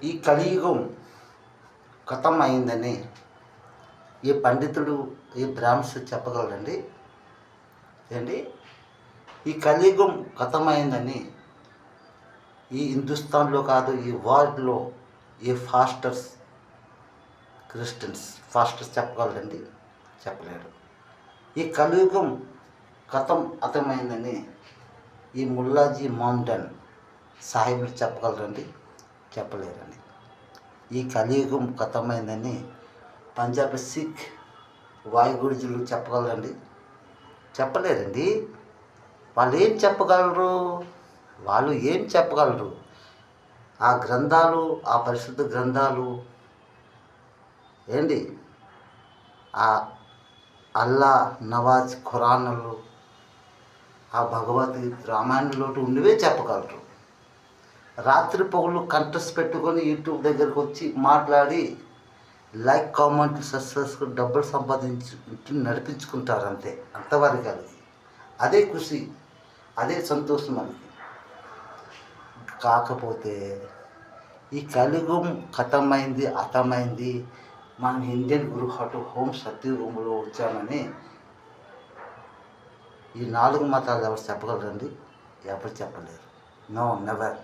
ఈ కలియుగం ఖతం అయిందని ఏ పండితుడు, ఏ బ్రాహ్మణుడు చెప్పగలరండి? ఏంటి? ఈ కలియుగం ఖతమైందని ఈ హిందుస్థాన్లో కాదు, ఈ వరల్డ్లో ఏ క్రిస్టియన్స్ ఫాస్టర్స్ చెప్పగలరండి? చెప్పలేరు. ఈ కలియుగం అతమైందని ఈ ముల్లాజీ మౌంటైన్ సాహిబులు చెప్పగలరండి? చెప్పలేరండి. ఈ కలియుగం ఖతమైందని పంజాబ్ సిక్ వాయుగురుజులు చెప్పగలరండి? చెప్పలేరండి. వాళ్ళు ఏం చెప్పగలరు? ఆ గ్రంథాలు, ఆ పరిశుద్ధ గ్రంథాలు ఏంటి, ఆ అల్లా నవాజ్ ఖురాన్లు, ఆ భగవద్గీత రామాయణంలో ఉండివే చెప్పగలరు. రాత్రి పగులు కంటెస్ట్ పెట్టుకొని యూట్యూబ్ దగ్గరకు వచ్చి మాట్లాడి లైక్, కామెంట్లు, సబ్స్క్రైబ్స్ డబ్బులు నడిపించుకుంటారు అంతే. అంతవరకు అది. అదే ఖుషి, అదే సంతోషం మనకి. కాకపోతే ఈ కలియుగం అతమైంది. మనం ఇండియన్ గురుహాటు హోమ్ సత్యుగంలో వచ్చామని ఈ 4 మతాలు ఎవరు చెప్పగలరండి? ఎవరు చెప్పలేరు. No, never.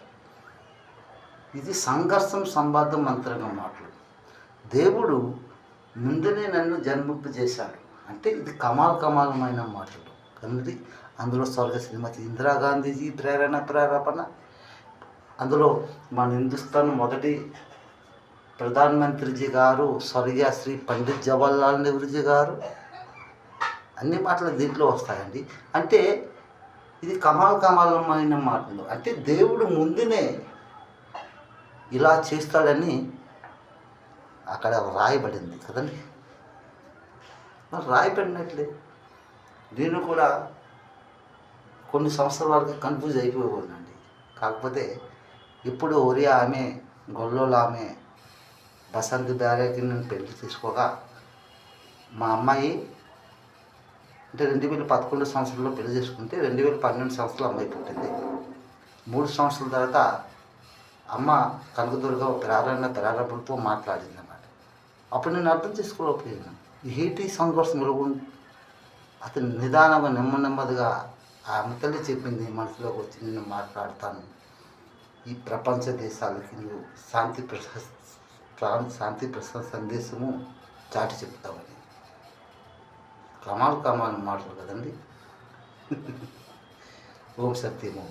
ఇది సంఘర్షం, సంబద్ధం, మంత్రంగా మాటలు. దేవుడు ముందునే నన్ను జన్మింపు చేశాడు అంటే ఇది కమాలమైన మాటలు కనుక అందులో స్వర్గ శ్రీమతి ఇందిరాగాంధీజీ ప్రేరణ, అందులో మన హిందుస్థాన్ మొదటి ప్రధానమంత్రిజీ గారు స్వర్గీయ శ్రీ పండిత్ జవహర్లాల్ నెహ్రూజీ గారు, అన్ని మాటలు దీంట్లో వస్తాయండి. అంటే ఇది కమాలమైన మాటలు. అంటే దేవుడు ముందునే ఇలా చేస్తాడని అక్కడ రాయబడింది కదండి. మరి రాయబడినట్లే నేను కూడా కొన్ని సంవత్సరాల వరకు కన్ఫ్యూజ్ అయిపోయానండి. కాకపోతే ఇప్పుడు ఒరియా ఆమె, గొల్లోల ఆమె బసంత్ బ్యారేకి నేను పెళ్లి తీసుకోగా మా అమ్మాయి అంటే 2011 సంవత్సరంలో పెళ్లి చేసుకుంటే 2012 సంవత్సరంలో అమ్మాయి పుట్టింది. 3 సంవత్సరాల తర్వాత అమ్మ కనకదుర్గ ప్రారంభంతో మాట్లాడింది అన్నమాట. అప్పుడు నేను అర్థం చేసుకోలేకపోయాను. ఏంటి సంఘర్షణలు. అతను నిదానంగా నెమ్మదిగా ఆ అమ్మతల్లి చెప్పింది, మనసులోకి వచ్చి నేను మాట్లాడతాను, ఈ ప్రపంచ దేశాలకి నువ్వు శాంతి ప్రసాద సందేశము చాటి చెప్తామని. కమాల్ మాటలు కదండి. ఓం సత్యము.